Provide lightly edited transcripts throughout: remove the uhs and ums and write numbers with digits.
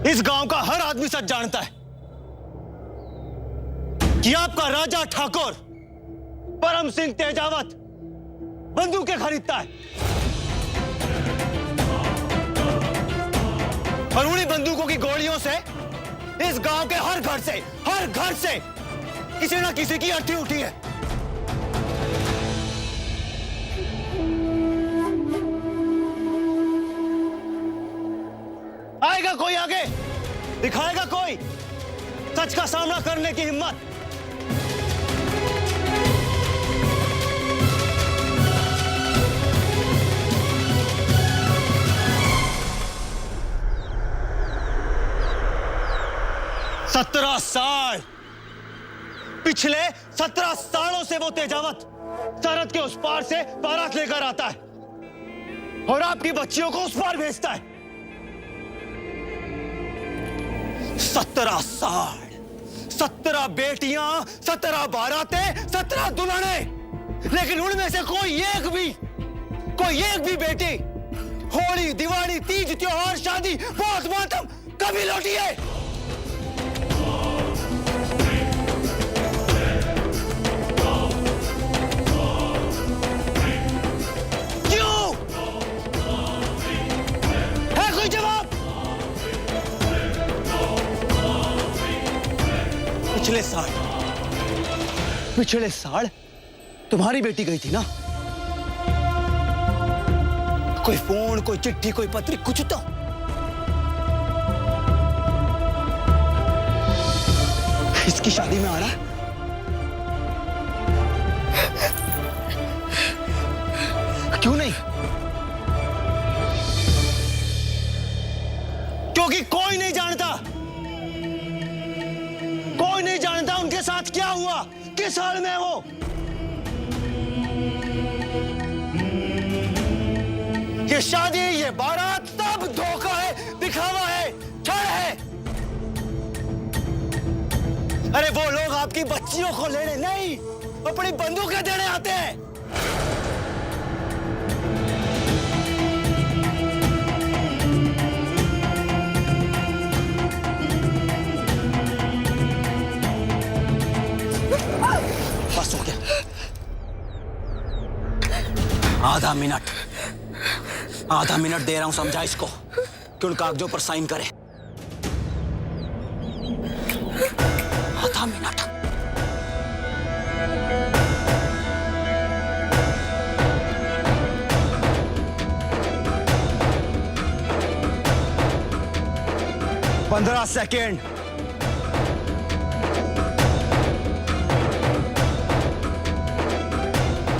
इस गांव का हर आदमी सच जानता है कि आपका राजा ठाकुर परम सिंह तेजावत बंदूकें खरीदता है और उन्हीं बंदूकों की गोलियों से इस गांव के हर घर से किसी ना किसी की अर्थी उठी है। आएगा कोई आगे, दिखाएगा कोई सच का सामना करने की हिम्मत। पिछले 17 सालों से वो तेजावत सरहद के उस पार से बारात लेकर आता है और आपकी बच्चियों को उस पार भेजता है। 17 साल, 17 बेटियां, 17 बारातें, 17 दुल्हने, लेकिन उनमें से कोई एक भी बेटी होली, दिवाली, तीज, त्योहार, शादी, मौत, मातम कभी लौटी है? पिछले साल तुम्हारी बेटी गई थी ना? कोई फोन, कोई चिट्ठी, कोई पत्री, कुछ तो। इसकी शादी में आना? क्यों नहीं? क्योंकि कोई नहीं जानता उनके साथ क्या हुआ, किस हाल में हो। ये शादी, ये बारात सब धोखा है, दिखावा है, छल है। अरे वो लोग आपकी बच्चियों को लेने नहीं, अपनी बंदूकें देने आते हैं। आधा मिनट दे रहा हूं, समझा इसको कि उन कागजों पर साइन करे। आधा मिनट। पंद्रह सेकेंड।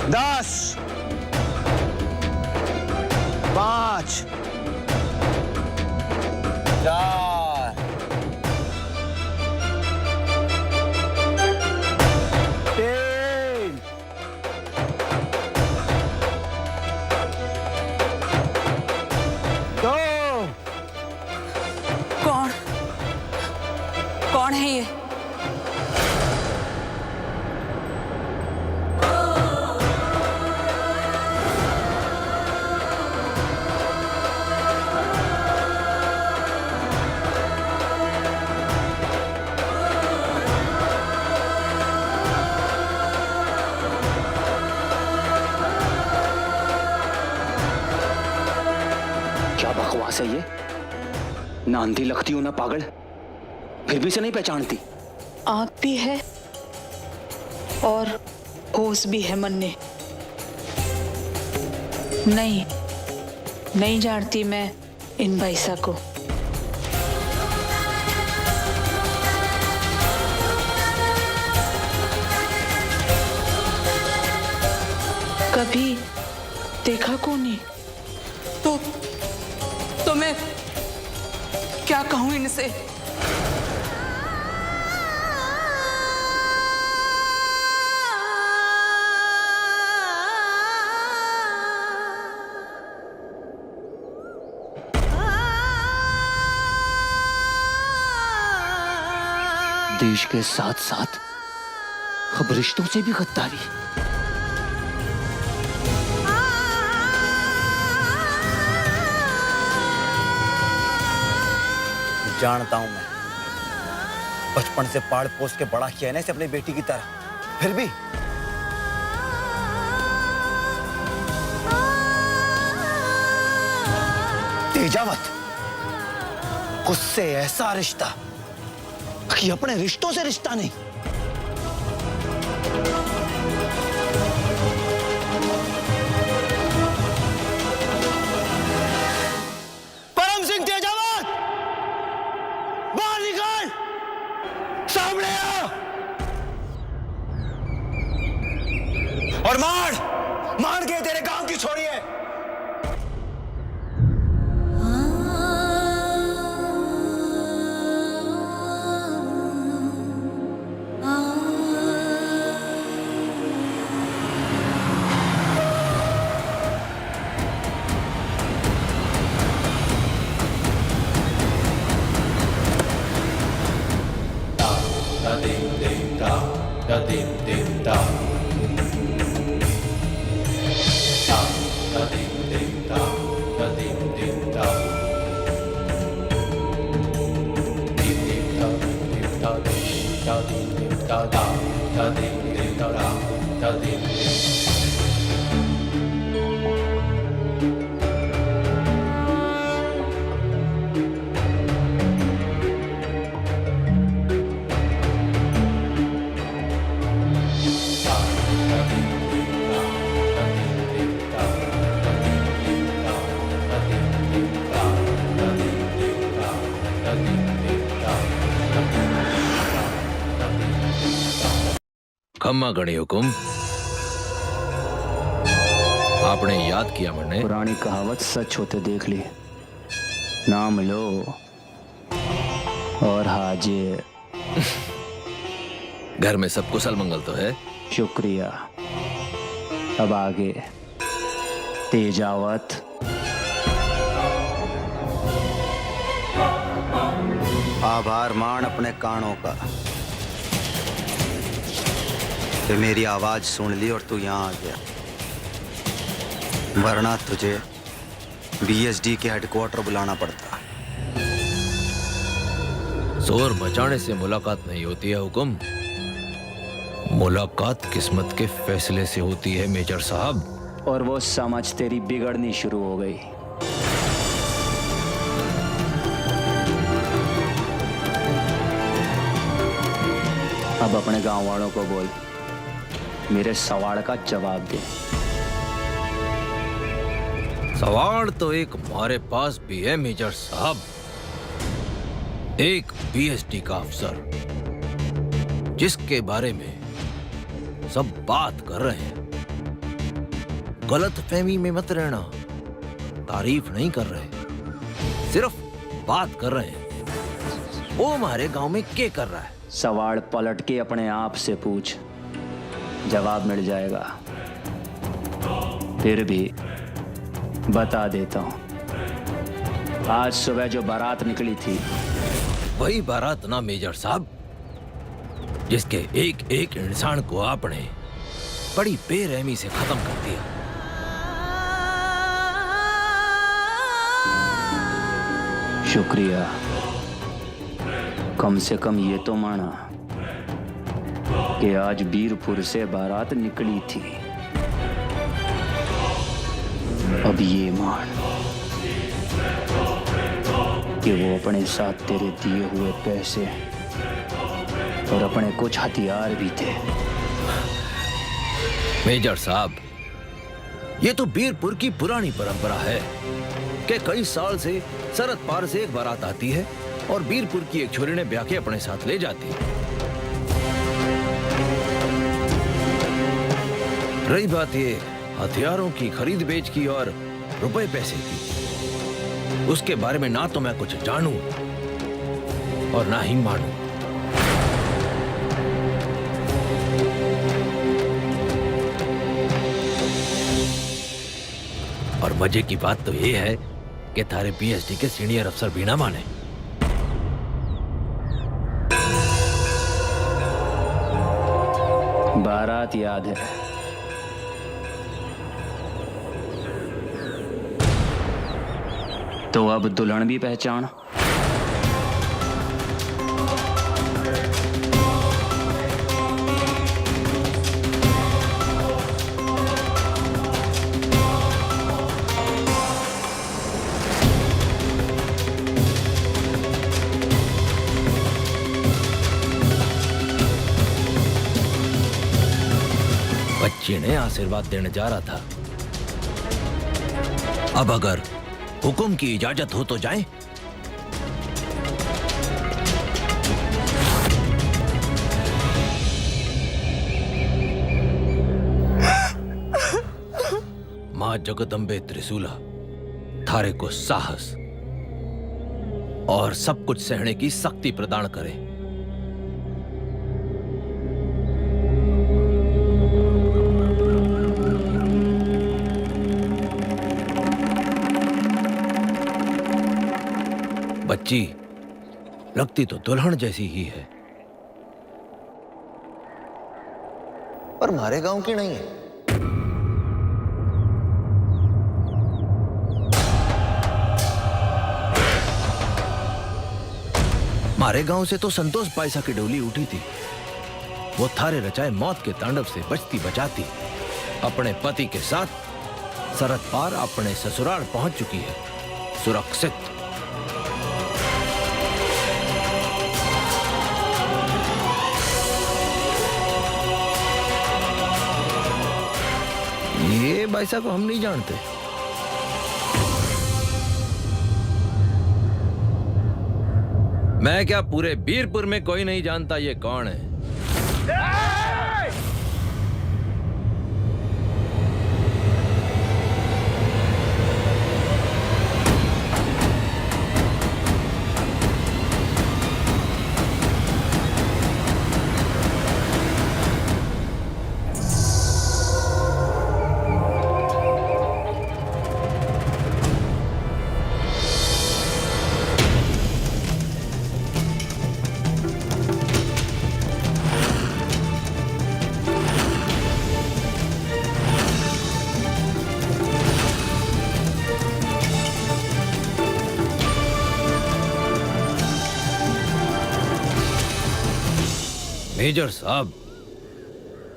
10, 5, 4, 3, 2। कौन है ये? क्या बकवास है ये? ना अंधी लगती हो ना पागल, फिर भी से नहीं पहचानती। आंख भी है और होश भी है मन में। नहीं जानती मैं इन भाईसा को। कभी देखा को नहीं तो मैं क्या कहूं इनसे? देश के साथ साथ अब रिश्तों से भी गद्दारी। जानता हूं मैं, बचपन से पाल पोस के बड़ा किया है ना इसे अपनी बेटी की तरह, फिर भी तेजावत, उससे ऐसा रिश्ता कि अपने रिश्तों से रिश्ता नहीं। परम सिंह तेजावत, बाहर निकल, सामने आ और मार के तेरे गांव की छोड़ी है। खम्मा गणी हुकुम, आपने याद किया मने? पुरानी कहावत सच होते देख ली। नाम लो और हाजिर। घर में सब कुशल मंगल तो है? शुक्रिया। अब आगे तेजावत। आभार मान अपने कानों का कि मेरी आवाज सुन ली और तू यहाँ आ गया, वरना तुझे बीएसडी के हेडक्वार्टर बुलाना पड़ता। शोर मचाने से मुलाकात नहीं होती है हुकुम, मुलाकात किस्मत के फैसले से होती है मेजर साहब। और वो समझ तेरी बिगड़नी शुरू हो गई। अब अपने गांव वालों को बोल, मेरे सवाल का जवाब दे। सवाल तो एक हमारे पास भी है मेजर साहब। एक बीएसडी का अफसर जिसके बारे में सब बात कर रहे हैं, गलत फहमी में मत रहना, तारीफ नहीं कर रहे, सिर्फ बात कर रहे हैं। वो हमारे गांव में क्या कर रहा है? सवाल पलट के अपने आप से पूछ, जवाब मिल जाएगा। फिर भी बता देता हूं, आज सुबह जो बारात निकली थी वही बारात ना मेजर साहब, जिसके एक एक इंसान को आपने बड़ी बेरहमी से खत्म कर दिया। शुक्रिया। कम से कम ये तो माना कि आज बीरपुर से बारात निकली थी। अब ये मान कि वो अपने साथ तेरे दिए हुए पैसे और अपने कुछ हथियार भी थे। मेजर साहब, ये तो बीरपुर की पुरानी परंपरा है कि कई साल से सरहद पार से एक बारात आती है और बीरपुर की एक छोरी ने ब्याह के अपने साथ ले जाती है। रही बात ये हथियारों की खरीद बेच की और रुपए पैसे की, उसके बारे में ना तो मैं कुछ जानूं और ना ही मानूं। और मजे की बात तो ये है कि थारे पीएचडी के सीनियर अफसर भी ना माने। बारात याद है? तो अब दुल्हन भी पहचान। बच्ची ने आशीर्वाद देने जा रहा था। अब अगर हुक्म की इजाजत हो तो जाएं? मां जगदम्बे त्रिशूला थारे को साहस और सब कुछ सहने की शक्ति प्रदान करे। बच्ची लगती तो दुल्हन जैसी ही है, पर हमारे गांव की नहीं है। हमारे गांव से तो संतोष पायसा की डोली उठी थी। वो थारे रचाए मौत के तांडव से बचती बचाती अपने पति के साथ सरहद पार अपने ससुराल पहुंच चुकी है, सुरक्षित। ये बाईसा को हम नहीं जानते। मैं क्या पूरे बीरपुर में कोई नहीं जानता ये कौन है? मेजर साहब,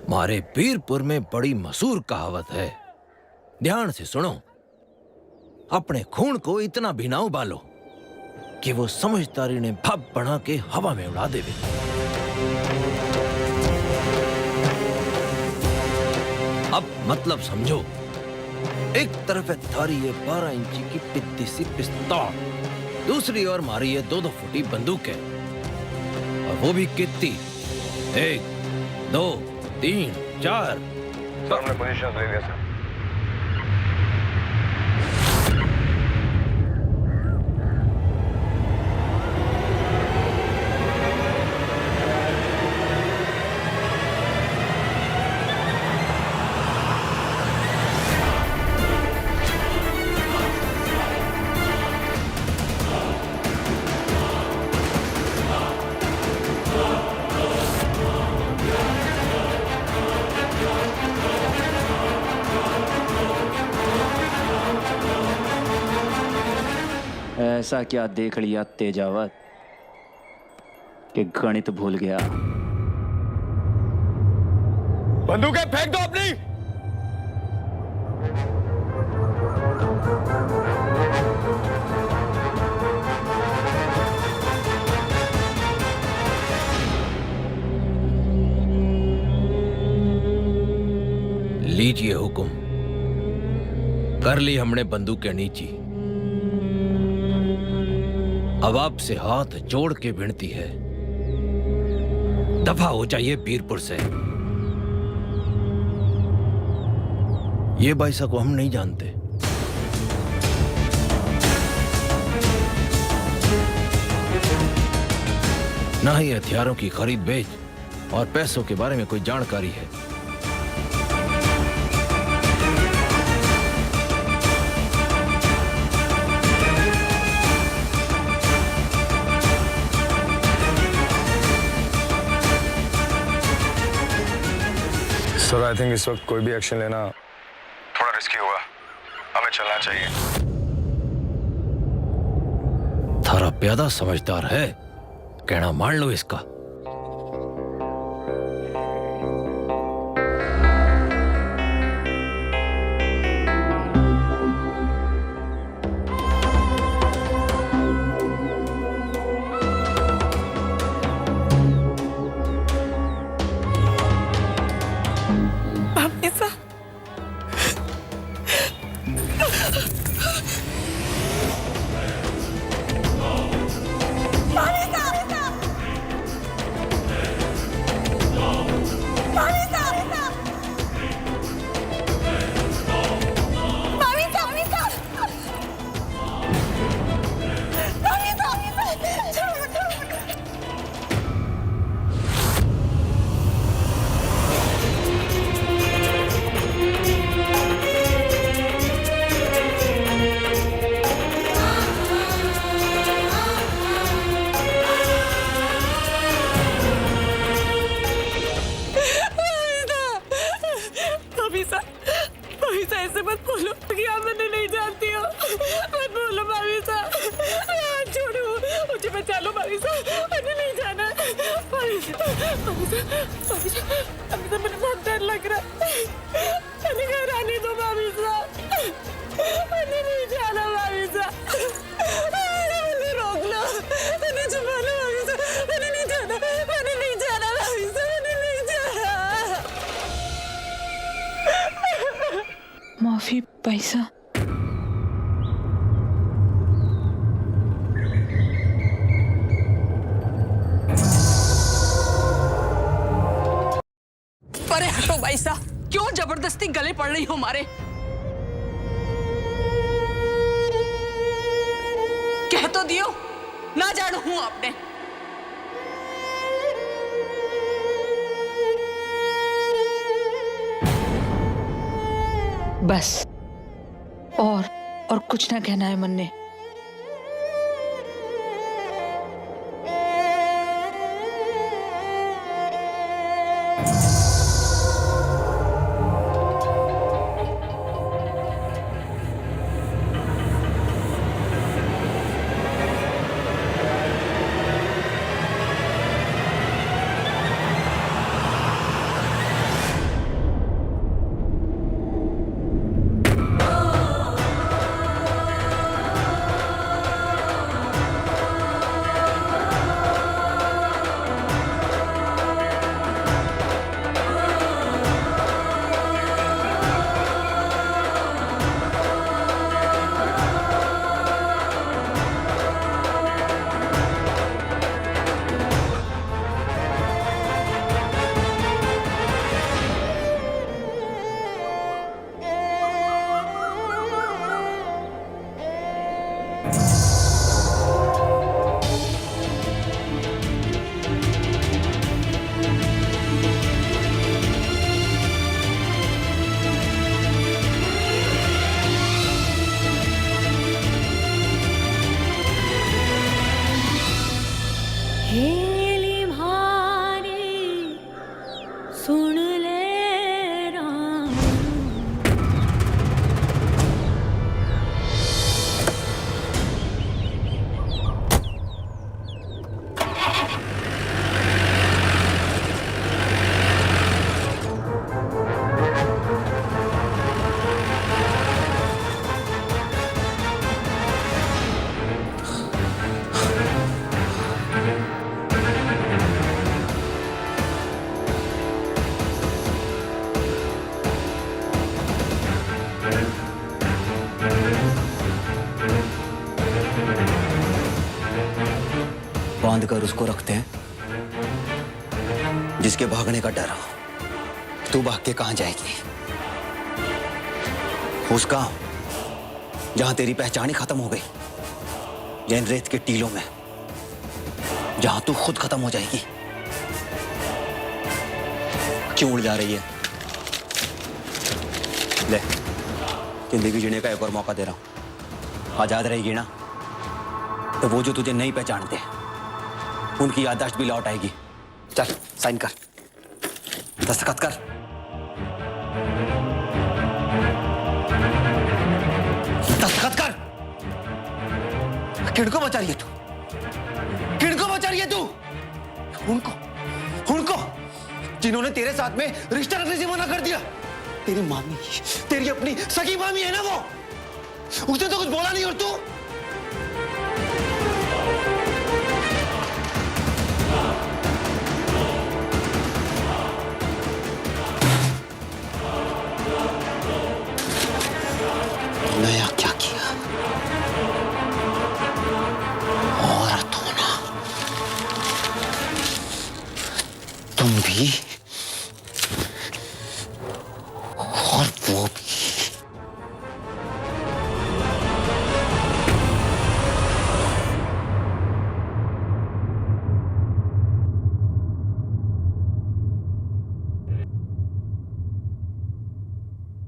मारे बीरपुर में बड़ी मशहूर कहावत है, ध्यान से सुनो। अपने खून को इतना भी ना उबालो कि वो समझदारी ने भप बना के हवा में उड़ा देवे। अब मतलब समझो। एक तरफ है थारी ये 12 इंची की पित्ती सी पिस्तौल, दूसरी ओर मारी ये 2-2 फुटी बंदूक है, और वो भी कितनी? 1, 2, 3, 4। सर हमने पोजीशन ले लिया सर। ऐसा क्या देख लिया तेजावत कि गणित भूल गया? बंदूकें फेंक दो अपनी। लीजिए हुक्म। कर ली हमने बंदूकें नीची। अब आपसे हाथ जोड़ के विनती है, दफा हो जाइए बीरपुर से। ये बाईसा को हम नहीं जानते। ना ही हथियारों की खरीद बेच और पैसों के बारे में कोई जानकारी है। सर आई थिंक इस वक्त कोई भी एक्शन लेना थोड़ा रिस्की होगा, हमें चलना चाहिए। थारा प्यादा समझदार है, कहना मान लो इसका। पापी साहब, भाभी ऐसे मत बोलो कि आप मुझे नहीं जानती हो। मत बोलो भाभी साहब, छोड़ो मुझे, बचा लो भाभी साहब, मुझे नहीं जाना। भाभी साहब मुझे बहुत डर लग रहा है, मुझे घर आने दो भाभी साहब, मुझे नहीं जाना भाभी साहब, मुझे रोक लो, मुझे छुपा लो भाभी साहब, मुझे नहीं जाना, मुझे नहीं जाना भाभी साहब, मुझे नहीं जाना। माफी पैसा। अरे हटो भाई साहब, क्यों जबरदस्ती गले पड़ रही हो हमारे? कह तो दियो ना जानू हूं आपने। बस और कुछ ना कहना है मन ने। हेली भारी सुन ले राम। बांध कर उसको रखते हैं, जिसके भागने का डर हो। तू भाग के कहां जाएगी? उस गांव जहां तेरी पहचान ही खत्म हो गई, या इन रेत के टीलों में जहां तू खुद खत्म हो जाएगी? क्यों उड़ जा रही है? ले, जिंदगी जीने का एक और मौका दे रहा हूं। आजाद रहेगी ना, तो वो जो तुझे नहीं पहचानते उनकी याददाश्त भी लौट आएगी। चल साइन कर, दस्तखत कर। दस्तखत कर। किनको बचा रही है तू? किनको बचा रही है तू? उनको जिन्होंने तेरे साथ में रिश्ता रखने से मना कर दिया। तेरी मामी, तेरी अपनी सगी मामी है ना वो, उसने तो कुछ बोला नहीं और तू? नया क्या वो भी